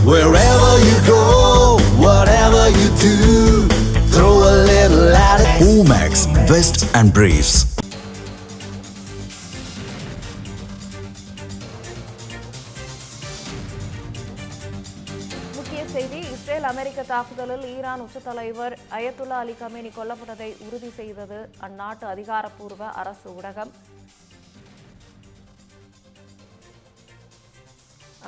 Wherever you go, whatever you do, throw a little at it. Omax, Vest and Briefs. முக்கிய செய்தி: Israel அமெரிக்க தாக்குதலில் Iran உச்ச தலைவர் Ayatollah Ali Khamenei கொல்லப்பட்டதை உறுதி செய்தது அந்நாட்டு அதிகாரப்பூர்வ அரசு ஊடகம்.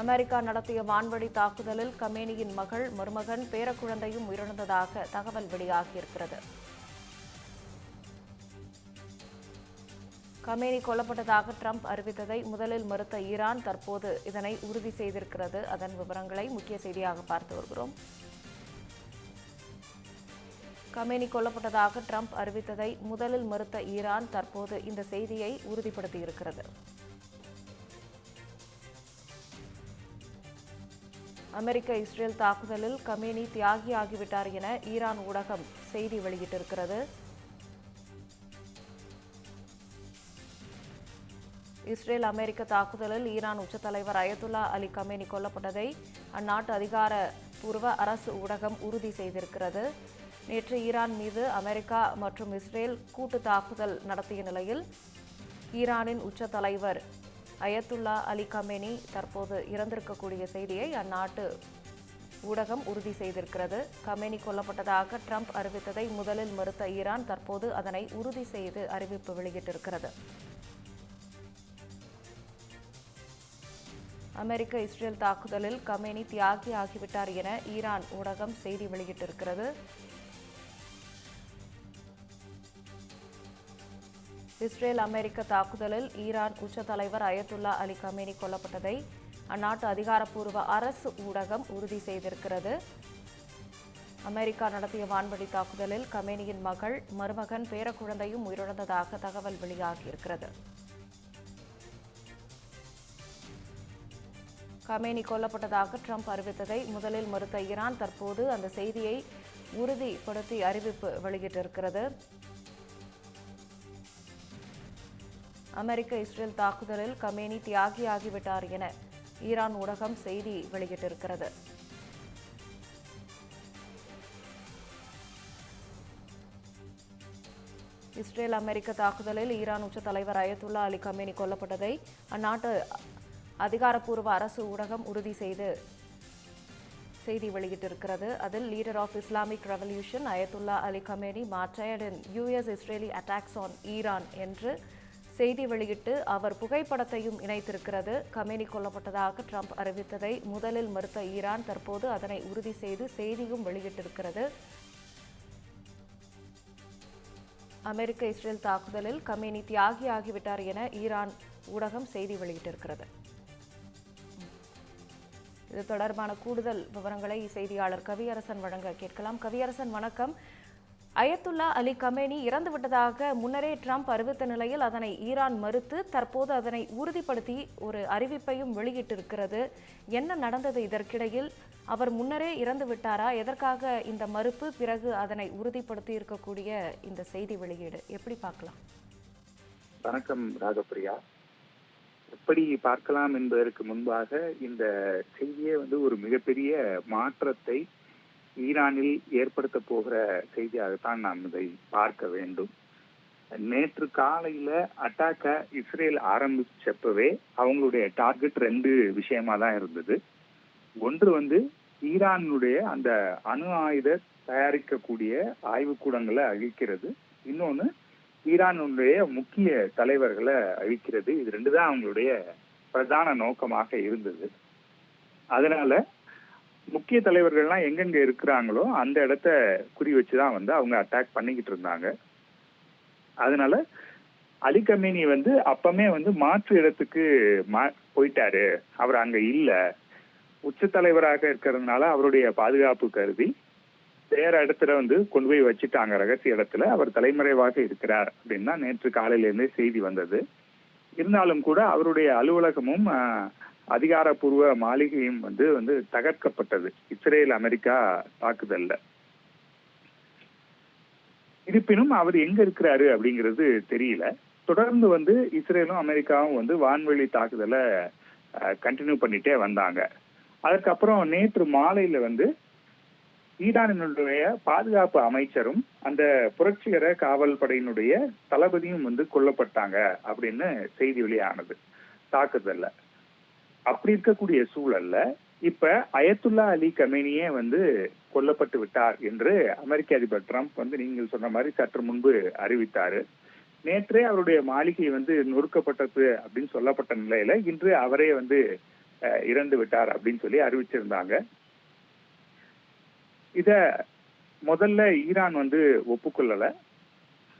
அமெரிக்கா நடத்திய வான்வழி தாக்குதலில் கமேனியின் மகள், மருமகன், பேரக்குழந்தையும் உயிரிழந்ததாக தகவல் வெளியாகியிருக்கிறது. கமேனி கொல்லப்பட்டதாக ட்ரம்ப் அறிவித்ததை முதலில் மறுத்த ஈரான் தற்போது இதனை உறுதி செய்திருக்கிறது. அதன் விவரங்களை முக்கிய செய்தியாக பார்த்து வருகிறோம். கமேனி கொல்லப்பட்டதாக ட்ரம்ப் அறிவித்ததை முதலில் மறுத்த ஈரான் தற்போது இந்த செய்தியை உறுதிப்படுத்தியிருக்கிறது. அமெரிக்க இஸ்ரேல் தாக்குதலில் கமேனி தியாகியாகிவிட்டார் என ஈரான் ஊடகம் செய்தி வெளியிட்டிருக்கிறது. இஸ்ரேல் அமெரிக்க தாக்குதலில் ஈரான் உச்ச தலைவர் அயத்துல்லா அலி கமேனி கொல்லப்பட்டதை அந்நாட்டு அதிகாரப்பூர்வ அரசு ஊடகம் உறுதி செய்திருக்கிறது. நேற்று ஈரான் மீது அமெரிக்கா மற்றும் இஸ்ரேல் கூட்டு தாக்குதல் நடத்திய நிலையில் ஈரானின் உச்ச தலைவர் அயத்துல்லா அலி கமேனி தற்போது இறந்திருக்கக்கூடிய செய்தியை அந்நாட்டு ஊடகம் உறுதி செய்திருக்கிறது. கமேனி கொல்லப்பட்டதாக ட்ரம்ப் அறிவித்ததை முதலில் மறுத்த ஈரான் தற்போது அதனை உறுதி செய்து அறிவிப்பு வெளியிட்டிருக்கிறது. அமெரிக்க இஸ்ரேல் தாக்குதலில் கமேனி தியாகி ஆகிவிட்டார் என ஈரான் ஊடகம் செய்தி வெளியிட்டிருக்கிறது. இஸ்ரேல் அமெரிக்க தாக்குதலில் ஈரான் உச்ச தலைவர் அயத்துல்லா அலி கமேனி கொல்லப்பட்டதை அந்நாட்டு அதிகாரப்பூர்வ அரசு ஊடகம் உறுதி செய்திருக்கிறது. அமெரிக்கா நடத்திய வான்வழி தாக்குதலில் கமேனியின் மகள், மருமகன், பேரக்குழந்தையும் உயிரிழந்ததாக தகவல் வெளியாகியிருக்கிறது. கமேனி கொல்லப்பட்டதாக ட்ரம்ப் அறிவித்ததை முதலில் மறுத்த ஈரான் தற்போது அந்த செய்தியை உறுதிப்படுத்தி அறிவிப்பு வெளியிட்டிருக்கிறது. அமெரிக்க இஸ்ரேல் தாக்குதலில் கமேனி தியாகியாகிவிட்டார் என ஈரான் ஊடகம் செய்தி வெளியிட்டிருக்கிறது. இஸ்ரேல் அமெரிக்க தாக்குதலில் ஈரான் உச்ச தலைவர் அயத்துல்லா அலி கமேனி கொல்லப்பட்டதை அந்நாட்டு அதிகாரப்பூர்வ அரசு ஊடகம் உறுதி செய்து செய்தி வெளியிட்டிருக்கிறது. அதில் leader of Islamic revolution Ayatollah Ali Khamenei martyred in US-Israeli attacks on Iran என்று செய்தி வெளியிட்டு அவர் புகைப்படத்தையும் இணைத்திருக்கிறது. கமேனி கொல்லப்பட்டதாக ட்ரம்ப் அறிவித்ததை முதலில் மறுத்த ஈரான் தற்போது அதனை உறுதி செய்து செய்தியும் வெளியிட்டிருக்கிறது. அமெரிக்க இஸ்ரேல் தாக்குதலில் கமேனி தியாகியாகிவிட்டார் என ஈரான் ஊடகம் செய்தி வெளியிட்டிருக்கிறது. இது தொடர்பான கூடுதல் விவரங்களை செய்தியாளர் கவியரசன் வழங்க கேட்கலாம். கவியரசன், வணக்கம். அயத்துல்லா அலி கமேனி இறந்துவிட்டதாக முன்னரே ட்ரம்ப் அறிவித்த நிலையில் அதனை ஈரான் மறுத்து தற்போது அதனை உறுதிப்படுத்தி ஒரு அறிவிப்பையும் வெளியிட்டிருக்கிறது. என்ன நடந்தது இதற்கிடையில்? அவர் முன்னரே இறந்து விட்டாரா? எதற்காக இந்த மறுப்பு? பிறகு அதனை உறுதிப்படுத்தி இருக்கக்கூடிய இந்த செய்தி வெளியீடு எப்படி பார்க்கலாம்? வணக்கம் ராகப்பிரியா. எப்படி பார்க்கலாம் என்பதற்கு முன்பாக இந்த செய்தியே ஒரு மிகப்பெரிய மாற்றத்தை ஈரானில் ஏற்படுத்த போகிற செய்தியாகத்தான் நாம் இதை பார்க்க வேண்டும். நேற்று காலையில அட்டாக்க இஸ்ரேல் ஆரம்பிச்சப்பவே அவங்களுடைய டார்கெட் 2 விஷயமா தான் இருந்தது. ஒன்று ஈரானுடைய அந்த அணு ஆயுத தயாரிக்கக்கூடிய ஆய்வுக்கூடங்களை அழிக்கிறது, இன்னொன்னு ஈரானுடைய முக்கிய தலைவர்களை அழிக்கிறது. இது 2 தான் அவங்களுடைய பிரதான நோக்கமாக இருந்தது. அதனால முக்கிய தலைவர்கள்லாம் எங்கெங்க இருக்கிறாங்களோ அந்த இடத்த குறி வச்சுதான் அவங்க அட்டாக் பண்ணிக்கிட்டு இருந்தாங்க. அதனால அலி கமேனி அப்பமே மாற்று இடத்துக்கு போயிட்டாரு, அவர் அங்க இல்ல, உச்ச தலைவராக இருக்கிறதுனால அவருடைய பாதுகாப்பு கருதி வேற இடத்துல கொண்டு போய் வச்சுட்டாங்க, ரகசிய இடத்துல அவர் தலைமறைவாக இருக்கிறார் அப்படின்னு தான் நேற்று காலையில இருந்தே செய்தி வந்தது. இருந்தாலும் கூட அவருடைய அலுவலகமும் அதிகாரப்பூர்வ மாளிகையும் தகர்க்கப்பட்டது இஸ்ரேல் அமெரிக்கா தாக்குதல்ல. இருப்பினும் அவர் எங்க இருக்கிறாரு அப்படிங்கிறது தெரியல. தொடர்ந்து இஸ்ரேலும் அமெரிக்காவும் வான்வெளி தாக்குதலை கண்டினியூ பண்ணிட்டே வந்தாங்க. அதற்கப்புறம் நேற்று மாலையில வந்து ஈரானினுடைய பாதுகாப்பு அமைச்சரும் அந்த புரட்சிகர காவல் படையினுடைய தளபதியும் வந்து கொல்லப்பட்டாங்க அப்படின்னு செய்தி வெளியானது தாக்குதல்ல. அப்படி இருக்கக்கூடிய சூழல்ல இப்ப அயத்துல்லா அலி கமேனியே வந்து கொல்லப்பட்டு விட்டார் என்று அமெரிக்க அதிபர் ட்ரம்ப் வந்து நீங்கள் சொன்ன மாதிரி சற்று முன்பு அறிவித்தாரு. நேற்றே அவருடைய மாளிகை வந்து நொறுக்கப்பட்டது அப்படின்னு சொல்லப்பட்ட நிலையில இன்று அவரே வந்து இறந்து விட்டார் அப்படின்னு சொல்லி அறிவிச்சிருந்தாங்க. இத முதல்ல ஈரான் வந்து ஒப்புக்கொள்ளல.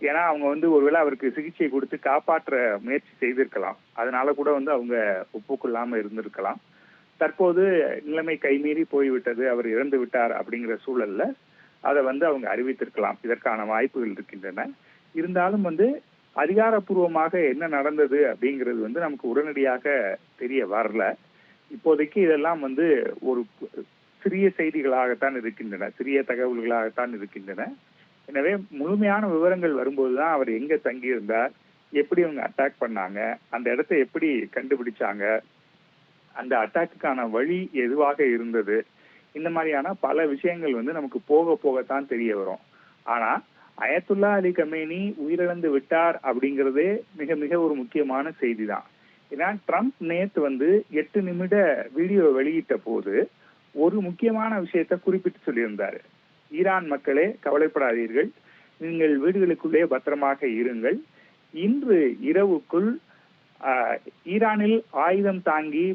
ஏன்னா அவங்க வந்து ஒருவேளை அவருக்கு சிகிச்சை கொடுத்து காப்பாற்ற முயற்சி செய்திருக்கலாம். அதனால கூட வந்து அவங்க ஒப்புக்கொள்ளாம இருந்திருக்கலாம். தற்போது நிலைமை கைமீறி போய்விட்டது, அவர் இறந்து விட்டார் அப்படிங்கிற சூழல்ல அதை வந்து அவங்க அறிவித்திருக்கலாம். இதற்கான வாய்ப்புகள் இருக்கின்றன. இருந்தாலும் வந்து அதிகாரப்பூர்வமாக என்ன நடந்தது அப்படிங்கிறது வந்து நமக்கு உடனடியாக தெரிய வரல. இப்போதைக்கு இதெல்லாம் வந்து ஒரு சிறிய செய்திகளாகத்தான் இருக்கின்றன, சிறிய தகவல்களாகத்தான் இருக்கின்றன. எனவே முழுமையான விவரங்கள் வரும்போதுதான் அவர் எங்க தங்கியிருந்தார், எப்படி அவங்க அட்டாக் பண்ணாங்க, அந்த இடத்தை எப்படி கண்டுபிடிச்சாங்க, அந்த அட்டாக்குக்கான வழி எதுவாக இருந்தது, இந்த மாதிரியான பல விஷயங்கள் வந்து நமக்கு போக போகத்தான் தெரிய வரும். ஆனா அயத்துல்லா அலி கமேனி உயிரிழந்து விட்டார் அப்படிங்கிறதே மிக மிக ஒரு முக்கியமான செய்தி தான். ஏன்னா ட்ரம்ப் நேத்து வந்து 8 நிமிட வீடியோ வெளியிட்ட போது ஒரு முக்கியமான விஷயத்த குறிப்பிட்டு சொல்லியிருந்தாரு. ஈரான் மக்களே கவலைப்படாதீர்கள், நீங்கள் வீடுகளுக்குள்ளே பத்திரமாக இருங்கள். இன்று இரவுக்குள் ஈரானில் ஆயுதம் தாங்கி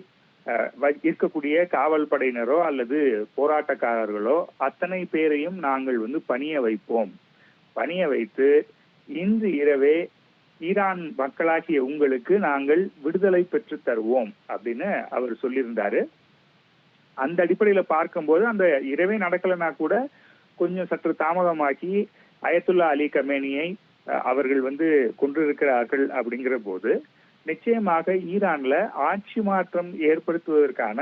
இருக்கக்கூடிய காவல் படையினரோ அல்லது போராட்டக்காரர்களோ அத்தனை பேரையும் நாங்கள் வந்து பணிய வைத்து இன்று இரவே ஈரான் மக்களாகிய உங்களுக்கு நாங்கள் விடுதலை பெற்று தருவோம் அப்படின்னு அவர் சொல்லியிருந்தாரு. அந்த அடிப்படையில பார்க்கும்போது அந்த இரவே நடக்கலைன்னா கூட கொஞ்சம் சற்று தாமதமாக்கி அயத்துல்லா அலி கமேனியை அவர்கள் வந்து கொன்றிருக்கிறார்கள் அப்படிங்கிற போது நிச்சயமாக ஈரான்ல ஆட்சி மாற்றம் ஏற்படுத்துவதற்கான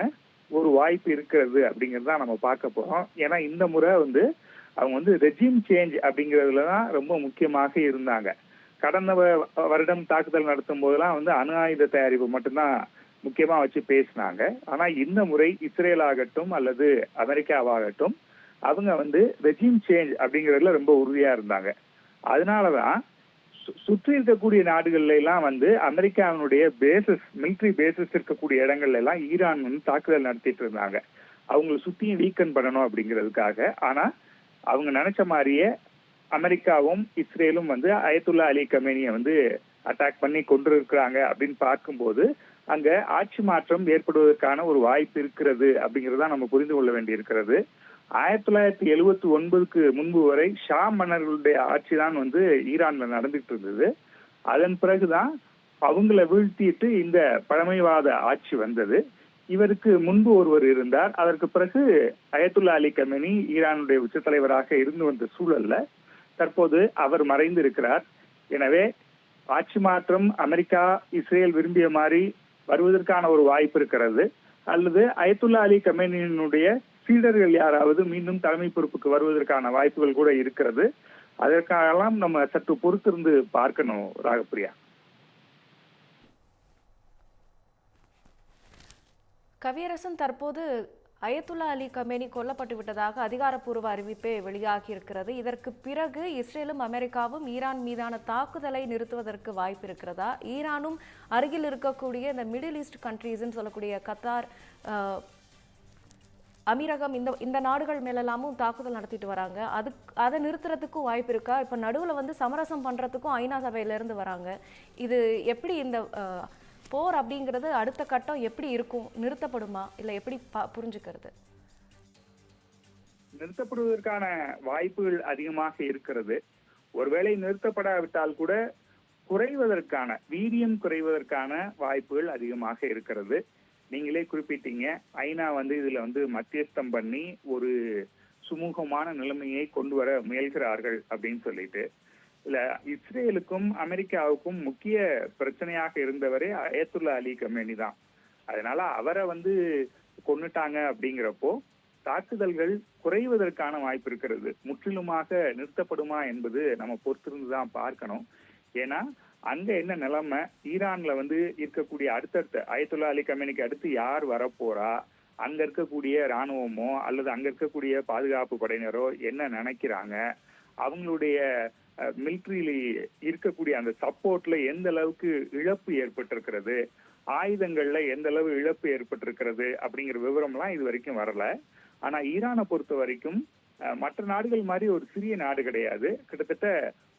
ஒரு வாய்ப்பு இருக்கிறது அப்படிங்கறத நம்ம பார்க்க போறோம். ஏன்னா இந்த முறை வந்து அவங்க வந்து ரெஜிம் சேஞ்ச் அப்படிங்கறதுலதான் ரொம்ப முக்கியமாக இருந்தாங்க. கடந்த வருடம் தாக்குதல் நடத்தும் போதெல்லாம் வந்து அணு ஆயுத தயாரிப்பு மட்டும்தான் முக்கியமா வச்சு பேசினாங்க. ஆனா இந்த முறை இஸ்ரேல் ஆகட்டும் அல்லது அமெரிக்காவாகட்டும் அவங்க வந்து ரெஜிம் சேஞ்ச் அப்படிங்கறதுல ரொம்ப உறுதியா இருந்தாங்க. அதனாலதான் சுற்றி இருக்கக்கூடிய நாடுகள்ல எல்லாம் வந்து அமெரிக்காவினுடைய மிலிட்டரி பேசஸ் இருக்கக்கூடிய இடங்கள்ல எல்லாம் ஈரான் வந்து தாக்குதல் நடத்திட்டு இருந்தாங்க, அவங்களை சுத்தியும் வீக்கன் பண்ணணும் அப்படிங்கிறதுக்காக. ஆனா அவங்க நினைச்ச மாதிரியே அமெரிக்காவும் இஸ்ரேலும் வந்து அயத்துல்லா அலி கமேனியை வந்து அட்டாக் பண்ணி கொண்டிருக்கிறாங்க அப்படின்னு பார்க்கும்போது அங்க ஆட்சி மாற்றம் ஏற்படுவதற்கான ஒரு வாய்ப்பு இருக்கிறது அப்படிங்கறத நம்ம புரிந்து கொள்ள வேண்டி இருக்கிறது. 1979க்கு முன்பு வரை ஷா மன்னர்களுடைய ஆட்சி தான் வந்து ஈரான்ல நடந்துட்டு இருந்தது. அதன் பிறகுதான் அவங்கள வீழ்த்திட்டு இந்த பழமைவாத ஆட்சி வந்தது. இவருக்கு முன்பு ஒருவர் இருந்தார். அதற்கு பிறகு அயத்துல்லா அலி கமேனி ஈரானுடைய உச்ச தலைவராக இருந்து வந்த சூழல்ல தற்போது அவர் மறைந்து இருக்கிறார். எனவே ஆட்சி மாற்றம் அமெரிக்கா இஸ்ரேல் விரும்பிய மாதிரி வருவதற்கான ஒரு வாய்ப்பு இருக்கிறது, அல்லது அயத்துல்லா அலி கமேனியினுடைய சீடர்கள் யாராவது மீண்டும் தலைமை பொறுப்புக்கு வருவதற்கான வாய்ப்புகள் கூட இருக்கிறது. அதற்காகலாம் நம்ம சற்று பொறுத்திருந்து பார்க்கணும் ராகப்பிரியா. கவியரசன், தற்போது அயத்துல்லா அலி கமேனி கொல்லப்பட்டு விட்டதாக அதிகாரப்பூர்வ அறிவிப்பே வெளியாகி இருக்கிறது. இதற்கு பிறகு இஸ்ரேலும் அமெரிக்காவும் ஈரான் மீதான தாக்குதலை நிறுத்துவதற்கு வாய்ப்பு இருக்கிறதா? ஈரானும் அருகில் இருக்கக்கூடிய இந்த மிடில் ஈஸ்ட் கண்ட்ரீஸ்ன்னு சொல்லக்கூடிய கத்தார், அமீரகம், இந்த நாடுகள் மேலெல்லாமும் தாக்குதல் நடத்திட்டு வராங்க. அதை நிறுத்துறதுக்கும் வாய்ப்பு இருக்கா? இப்ப நடுவுல வந்து சமரசம் பண்றதுக்கும் ஐநா சபையில இருந்து வராங்க. இது எப்படி இந்த போர் அப்படிங்கிறது அடுத்த கட்டம் எப்படி இருக்கும்? நிறுத்தப்படுமா இல்ல எப்படி புரிஞ்சுக்கிறது? நிறுத்தப்படுவதற்கான வாய்ப்புகள் அதிகமாக இருக்கிறது. ஒருவேளை நிறுத்தப்படாவிட்டால் கூட குறைவதற்கான வீரியம் குறைவதற்கான வாய்ப்புகள் அதிகமாக இருக்கிறது. நீங்களே குறிப்பிட்டீங்க, ஐநா வந்து இதுல வந்து மத்தியஸ்தம் பண்ணி ஒரு சுமூகமான நிலைமையை கொண்டு வர முயல்கிறார்கள் அப்படின்னு சொல்லிட்டு. இல்ல, இஸ்ரேலுக்கும் அமெரிக்காவுக்கும் முக்கிய பிரச்சனையாக இருந்தவரே அயத்துல்லா அலி கமேனி தான். அதனால அவரை வந்து கொன்னுட்டாங்க அப்படிங்கிறப்போ தாக்குதல்கள் குறைவதற்கான வாய்ப்பு இருக்கிறது. முற்றிலுமாக நிறுத்தப்படுமா என்பது நம்ம பொறுத்திருந்துதான் பார்க்கணும். ஏன்னா அங்க என்ன நிலைமை, ஈரான்ல வந்து இருக்கக்கூடிய அடுத்தடுத்த அயத்துல்லா அலி கமேனிக்கு அடுத்து யார் வரப்போறா, அங்க இருக்கக்கூடிய இராணுவமோ அல்லது அங்க இருக்கக்கூடிய பாதுகாப்பு படையினரோ என்ன நினைக்கிறாங்க, அவங்களுடைய மிலிட்ரியில இருக்கக்கூடிய அந்த சப்போர்ட்ல எந்த அளவுக்கு இழப்பு ஏற்பட்டிருக்கிறது, ஆயுதங்கள்ல எந்த அளவு இழப்பு ஏற்பட்டிருக்கிறது அப்படிங்கிற விவரம்லாம் இது வரைக்கும் வரல. ஆனா ஈரானை பொறுத்த வரைக்கும் மற்ற நாடுகள் மாதிரி ஒரு சிறிய நாடு கிடையாது. கிட்டத்தட்ட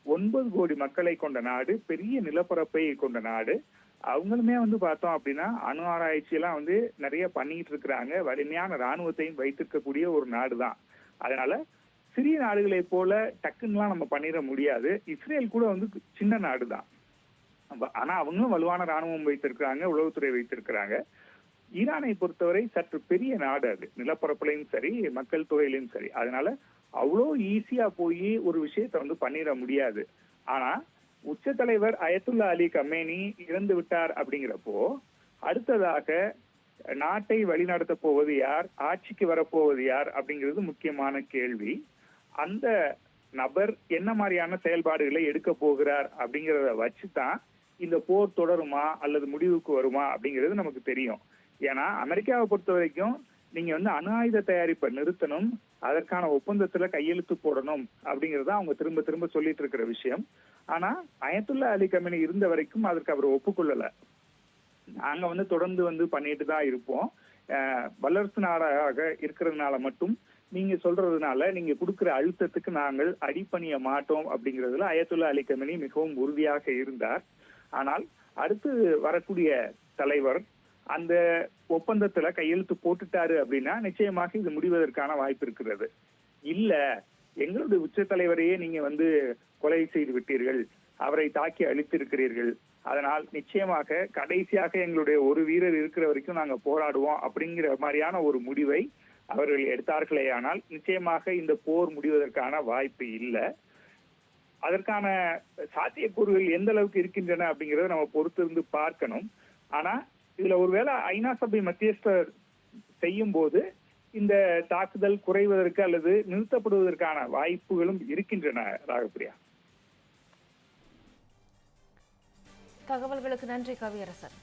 9 கோடி மக்களை கொண்ட நாடு, பெரிய நிலப்பரப்பை கொண்ட நாடு. அவங்களுமே பார்த்தோம் அப்படின்னா அணு ஆராய்ச்சி எல்லாம் நிறைய பண்ணிட்டு இருக்கிறாங்க. வலிமையான இராணுவத்தையும் வைத்திருக்கக்கூடிய ஒரு நாடு தான். அதனால சிறிய நாடுகளை போல டக்குன்னுலாம் நம்ம பண்ணிட முடியாது. இஸ்ரேல் கூட சின்ன நாடு தான். ஆனா அவங்களும் வலுவான இராணுவம் வைத்திருக்கிறாங்க, உளவுத்துறை வைத்திருக்கிறாங்க. ஈரானை பொறுத்தவரை சற்று பெரிய நாடு, அது நிலப்பரப்புலையும் சரி மக்கள் தொகையிலையும் சரி. அதனால அவ்வளோ ஈஸியா போய் ஒரு விஷயத்த பண்ணிட முடியாது. ஆனா உச்ச தலைவர் அயத்துல்லா அலி கமேனி இறந்து விட்டார் அப்படிங்கிறப்போ அடுத்ததாக நாட்டை வழிநடத்த போவது யார், ஆட்சிக்கு வரப்போவது யார் அப்படிங்கிறது முக்கியமான கேள்வி. அந்த நபர் என்ன மாதிரியான செயல்பாடுகளை எடுக்க போகிறார் அப்படிங்கிறத வச்சுதான் இந்த போர் தொடருமா அல்லது முடிவுக்கு வருமா அப்படிங்கிறது நமக்கு தெரியும். ஏன்னா அமெரிக்காவை பொறுத்த வரைக்கும் நீங்க அணு ஆயுத தயாரிப்பை நிறுத்தணும், அதற்கான ஒப்பந்தத்துல கையெழுத்து போடணும் அப்படிங்கறத அவங்க திரும்ப திரும்ப சொல்லிட்டு இருக்கிற விஷயம். ஆனா அயத்துல்லா அலி கமேனி இருந்த வரைக்கும் அதற்கு அவர் ஒப்புக்கொள்ளல. நாங்க தொடர்ந்து பண்ணிட்டு தான் இருப்போம். வல்லரசு நாடாக இருக்கிறதுனால மட்டும் நீங்க சொல்றதுனால நீங்க கொடுக்கிற அழுத்தத்துக்கு நாங்கள் அடிபணிய மாட்டோம் அப்படிங்கிறதுல அயத்துல்லா அலி கமேனி மிகவும் உறுதியாக இருந்தார். ஆனால் அடுத்து வரக்கூடிய தலைவர் அந்த ஒப்பந்தத்துல கையெழுத்து போட்டுட்டாரு அப்படின்னா நிச்சயமாக இது முடிவதற்கான வாய்ப்பு இருக்கிறது. இல்ல எங்களுடைய உச்ச தலைவரையே நீங்க கொலை செய்து விட்டீர்கள், அவரை தாக்கி அழித்திருக்கிறீர்கள், அதனால் நிச்சயமாக கடைசியாக எங்களுடைய ஒரு வீரர் இருக்கிற வரைக்கும் நாங்க போராடுவோம் அப்படிங்கிற மாதிரியான ஒரு முடிவை அவர்கள் எடுத்தார்களே ஆனால் நிச்சயமாக இந்த போர் முடிவதற்கான வாய்ப்பு இல்லை. அதற்கான சாத்தியக்கூறுகள் எந்த அளவுக்கு இருக்கின்றன அப்படிங்கறத நம்ம பொறுத்திருந்து பார்க்கணும். ஆனா இதுல ஒருவேளை ஐநா சபை மத்தியஸ்தர் செய்யும் போது இந்த தாக்குதல் குறைவதற்கு அல்லது நிறுத்தப்படுவதற்கான வாய்ப்புகளும் இருக்கின்றன. ராகப்பிரியா, தகவல்களுக்கு நன்றி கவியரசன்.